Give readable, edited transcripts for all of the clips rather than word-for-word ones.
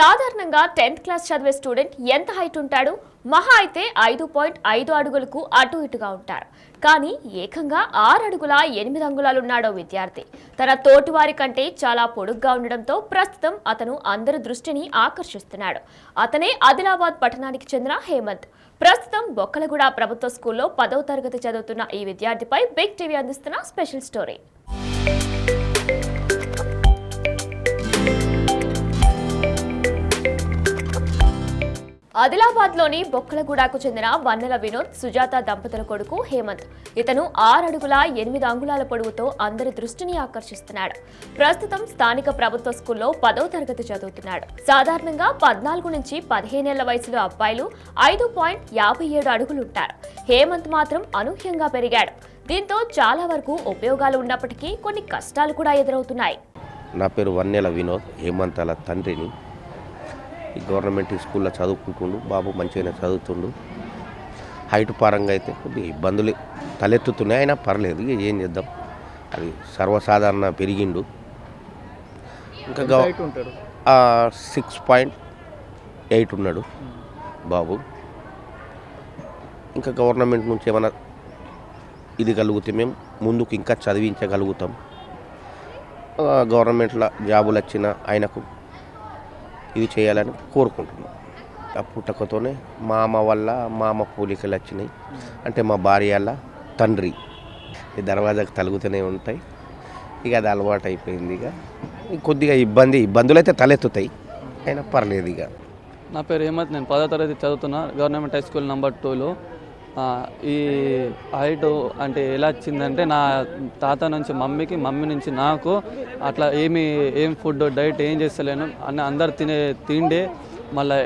సాధారణంగా 10th class చదివే student ఎంత హైట్ ఉంటాడు? మహా అయితే 5.5 అడుగులకు అటు ఇటుగా ఉంటారు. కానీ ఏకంగా 6 అడుగుల 8 అంగుళాలున్నాడో విద్యార్థి. తన తోటివారి కంటే చాలా పొడుగ్గా ఉండడంతో ప్రస్తుతం అతను అందరి దృష్టిని ఆకర్షిస్తున్నాడు. అతనే ఆదిలాబాద్ పట్టణానికి చెందిన హేమంత్. ప్రస్తుతం బొక్కలగూడ ప్రభుత్వ స్కూల్లో 10వ తరగతి చదువుతున్న ఈ విద్యార్థిపై బిగ్ టీవీ అందిస్తున్న స్పెషల్ స్టోరీ. ఆదిలాబాద్లోని బొక్కలగూడకు చెందిన వన్నెల వినోద్, సుజాత దంపతుల కొడుకు హేమంత్. ఇతను 6 అడుగుల 8 అంగుళాల పొడవుతో అందరి దృష్టిని ఆకర్షిస్తున్నాడు. ప్రస్తుతం స్థానిక ప్రభుత్వ స్కూల్లో 10వ తరగతి చదువుతున్నాడు. సాధారణంగా 14 నుంచి 15 ఏళ్ల వయసులో అబ్బాయిలు 5.57 అడుగులుంటారు. హేమంత్ మాత్రం అనూహ్యంగా పెరిగాడు. దీంతో చాలా వరకు ఉపయోగాలు ఉన్నప్పటికీ కొన్ని కష్టాలు కూడా ఎదురవుతున్నాయి. నా పేరు వన్నెల వినోద్, హేమంత్ అలా తండ్రిని. ఈ గవర్నమెంట్ స్కూల్లో చదువుకుంటుండు. బాబు మంచిగానే చదువుతుండు. హైట్ పరంగా అయితే కొద్దిగా ఇబ్బందులు తలెత్తుతున్నాయి, అయినా పర్లేదు, ఏం చేద్దాం, అది సర్వసాధారణ పెరిగిండు. ఇంకా 6.8 ఉన్నాడు బాబు. ఇంకా గవర్నమెంట్ నుంచి ఏమైనా ఇది కలిగితే మేము ముందుకు ఇంకా చదివించగలుగుతాం. గవర్నమెంట్లో జాబులు వచ్చిన ఆయనకు ఇది చేయాలని కోరుకుంటున్నాం. ఆ పుట్టకతోనే మామ వల్ల మామ పోలికలు వచ్చినాయి. అంటే మా భార్య వల్ల తండ్రి ఈ దర్వాజాకు తలుగుతూనే ఉంటాయి. ఇక అది అలవాటు అయిపోయింది. ఇక కొద్దిగా ఇబ్బందులు అయితే తలెత్తుతాయి, అయినా పర్లేదు. ఇక నా పేరు హేమంత్, నేను 10వ తరగతి చదువుతున్నా గవర్నమెంట్ హై స్కూల్ నెంబర్ 2లో. ఈ హైట్ అంటే ఎలా వచ్చిందంటే నా తాత నుంచి మమ్మీకి, మమ్మీ నుంచి నాకు అట్లా ఏం ఫుడ్ డైట్ ఏం చేస్తలేను అన్నీ అందరు తిండే. మళ్ళీ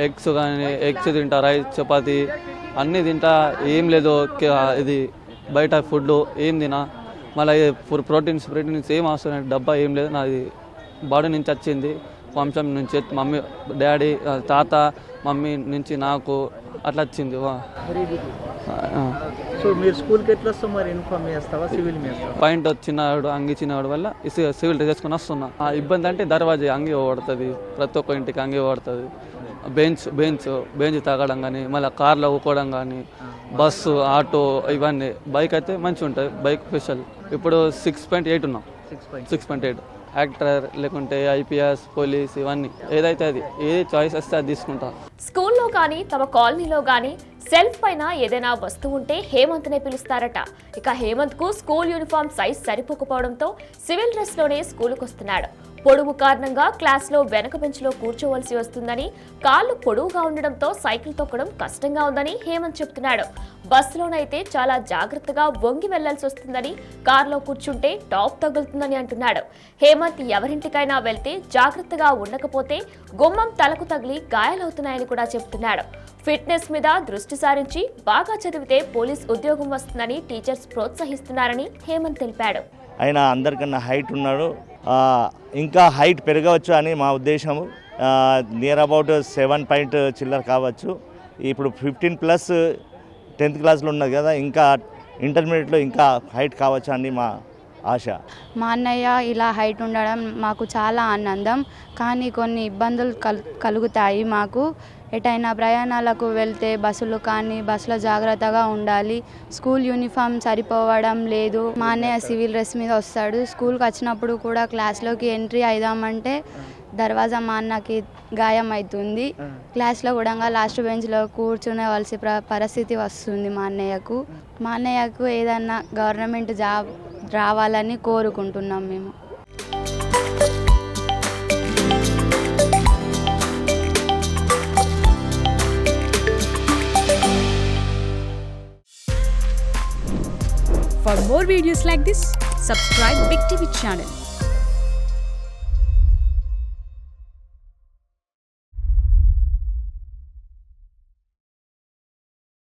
ఎగ్స్ తింటా, రైస్ చపాతి అన్నీ తింటా. ఏం లేదు ఇది బయట ఫుడ్ ఏం తినా. మళ్ళీ ప్రోటీన్స్ ఏం అవసరం, డబ్బా ఏం లేదు. నాది బాడీ నుంచి వచ్చింది, వంశం నుంచి, మమ్మీ డాడీ తాత మమ్మీ నుంచి నాకు అట్లా వచ్చింది. సో మీరు స్కూల్కి ఎట్లా వస్తాం, మరి ఇన్ఫార్మ్ చేస్తావా, సివిల్ పాయింట్ వచ్చినాడు, అంగి చిన్నవాడు వల్ల సివిల్ డ్రెస్ చేసుకుని వస్తున్నా. ఇబ్బంది అంటే దర్వాజా అంగి పడుతుంది, ప్రతి ఒక్క ఇంటికి అంగి పడుతుంది. బెంచ్ తాగడం కానీ, మళ్ళీ కార్లో ఊకోవడం కానీ, బస్సు ఆటో ఇవన్నీ. బైక్ అయితే మంచిగా ఉంటుంది, బైక్ స్పెషల్. ఇప్పుడు 6.8 ఉన్నాం, 6.8. యాక్టర్ లేకుంటే ఐపీఎస్, పోలీస్ ఇవన్నీ ఏదైతే అది ఏ చాయిస్ వస్తే అది తీసుకుంటా. స్కూల్లో కానీ తమ కాలనీలో కానీ సెల్ఫ్ పైన ఏదైనా వస్తువు ఉంటే హేమంత్నే పిలుస్తారట. ఇక హేమంత్కు స్కూల్ యూనిఫామ్ సైజ్ సరిపోకపోవడంతో సివిల్ డ్రెస్లోనే స్కూలుకు వస్తున్నాడు. పొడవు కారణంగా క్లాస్లో వెనక బెంచ్లో కూర్చోవలసి వస్తుందని, కాళ్ళు పొడవుగా ఉండడంతో సైకిల్ తొక్కడం కష్టంగా ఉందని హేమంత్ చెప్తున్నాడు. బస్సులోనైతే చాలా జాగ్రత్తగా వంగి వెళ్లాల్సి వస్తుందని, కారులో కూర్చుంటే టాప్ తగులుతుందని అంటున్నాడు. హేమంత్ ఎవరింటికైనా వెళ్తే జాగ్రత్తగా ఉండకపోతే గుమ్మం తలకు తగిలి గాయాలవుతున్నాయని కూడా చెప్తున్నాడు. ఫిట్నెస్ మీద దృష్టి సారించి బాగా చదివితే పోలీస్ ఉద్యోగం వస్తుందని టీచర్స్ ప్రోత్సహిస్తున్నారని హేమంత్ తెలిపాడు. ఆయన అందరికన్నా హైట్ ఉన్నాడు, ఇంకా హైట్ పెరగవచ్చు అని మా ఉద్దేశము. నియర్ అబౌట్ 7 చిల్లర కావచ్చు. ఇప్పుడు 15+ 10th క్లాస్లో ఉన్నది కదా, ఇంకా ఇంటర్మీడియట్లో ఇంకా హైట్ కావచ్చు అని మా ఆశ. మా అన్నయ్య ఇలా హైట్ ఉండడం మాకు చాలా ఆనందం, కానీ కొన్ని ఇబ్బందులు కలుగుతాయి మాకు. ఎటైనా ప్రయాణాలకు వెళ్తే బస్సులో జాగ్రత్తగా ఉండాలి. స్కూల్ యూనిఫామ్ సరిపోవడం లేదు. మా అన్నయ్య సివిల్ డ్రెస్ మీద వస్తాడు. స్కూల్కి వచ్చినప్పుడు కూడా క్లాస్లోకి ఎంట్రీ అయిదామంటే దర్వాజా మా అన్నకి గాయం అవుతుంది. క్లాస్లో కూడా లాస్ట్ బెంచ్లో కూర్చునేవలసి పరిస్థితి వస్తుంది మా అన్నయ్యకు ఏదన్నా గవర్నమెంట్ జాబ్ రావాలని కోరుకుంటున్నాం మేము. For more videos like this, subscribe Big TV channel.